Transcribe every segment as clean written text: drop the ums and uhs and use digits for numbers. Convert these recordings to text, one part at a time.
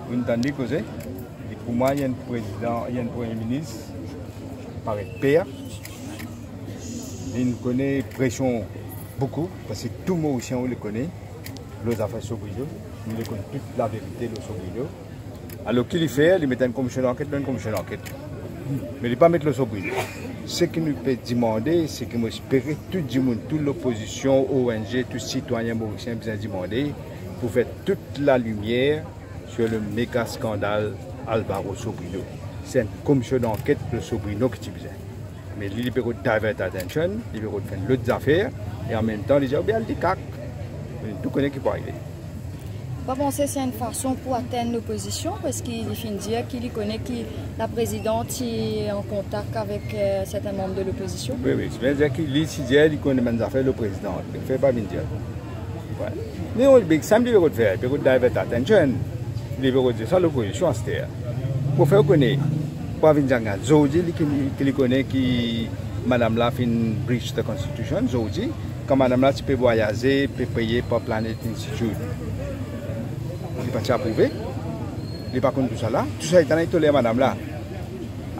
Vous entendez causer? Pour moi, il y a un président, il y a un premier ministre, paraît père. Il connaît pression beaucoup, parce que tout le monde aussi on le connaît. Les affaires Sobrido, nous le connaissons toute la vérité de Sobrido. Alors qu'il fait, il met une commission d'enquête, Mais il ne pas mettre le Sobrido. Ce que nous pouvons demander, c'est que nous espérons tout le monde, toute l'opposition, ONG, tous les citoyens mauriciens besoin demander pour faire toute la lumière sur le méga scandale Alvaro Sobrino. C'est une commission d'enquête de Sobrino qui besoin. Mais il libère de divert attention, il libère de faire d'autres affaires et en même temps, il dit bien le cac. Tout connaît qui peut arriver. Vous pensez que c'est une façon pour atteindre l'opposition parce qu'il finit de dire qu'il connaît que la présidente est en contact avec certains membres de l'opposition? Oui, oui. C'est bien dire qu'il connaît les affaires du président. Il ne fait pas bien dire. Ouais. Mais on dit que ça me libère de faire, il libère de divert attention, il libère de dire ça l'opposition, c'est pour faire connaître. Pour venir dire Zodi qui connaît que Madame la fait une breach de la Constitution, Zodi, quand Madame la peut voyager, peut payer par Planet Institute. Il n'est pas approuvé. Il n'est pas contre tout ça là. Tout ça est en toléré Madame là.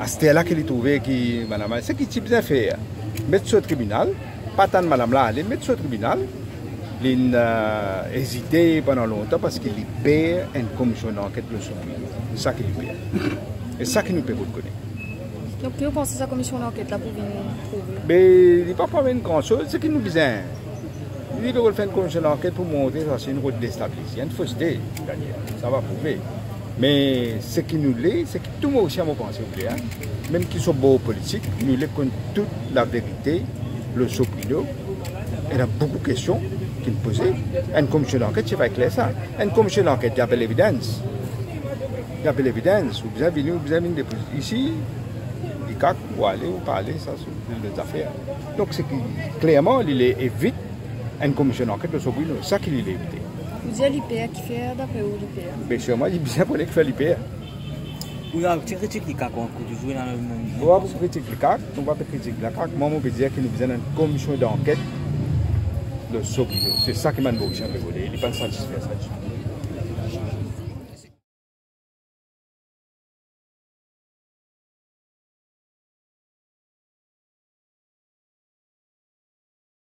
C'était là qu'il a trouvé que Madame là, c'est ce qu'il a fait. Mettre sur le tribunal, pas tant Madame là, aller mettre sur le tribunal. Il a hésité pendant longtemps parce qu'il perd une commission d'enquête le souverain. C'est ça qu'il perd. Et c'est ça qui nous peut reconnaître. Donc, vous pensez que la commission d'enquête là pour venir trouver? Mais il n'est pas pour une grande chose, c'est qu'il nous besoin. Il veut faire une commission d'enquête pour montrer que c'est une route déstabilisée. Il y a une fausseté, ça va prouver. Mais ce qui nous l'est, c'est que tout le monde aussi a pensé, même qui sont beaux politiques, nous les connaissons toute la vérité, le Sobrino. Il y a beaucoup de questions qui nous posaient. Une commission d'enquête, c'est pas clair ça. Une commission d'enquête, il y a l'évidence. Il y a l'évidence. Vous avez venu déposer ici, il y a pour aller ou parler, ça, sur les affaires. Donc, c'est clairement, il évite une commission d'enquête de Sobrino. C'est ça qu'il est évité. Vous dites l'IPR qui fait d'après où l'IPR? Bien sûr, moi, il est bien pour les faire l'IPR. Vous avez critiqué le CAC encore du jouer dans le même. On va critiquer le CAC, on va critiquer le CAC. Moi, on peut dire qu'il nous besoin d'une commission d'enquête de Sobrino. C'est ça qui m'a demandé. Il n'est pas satisfait.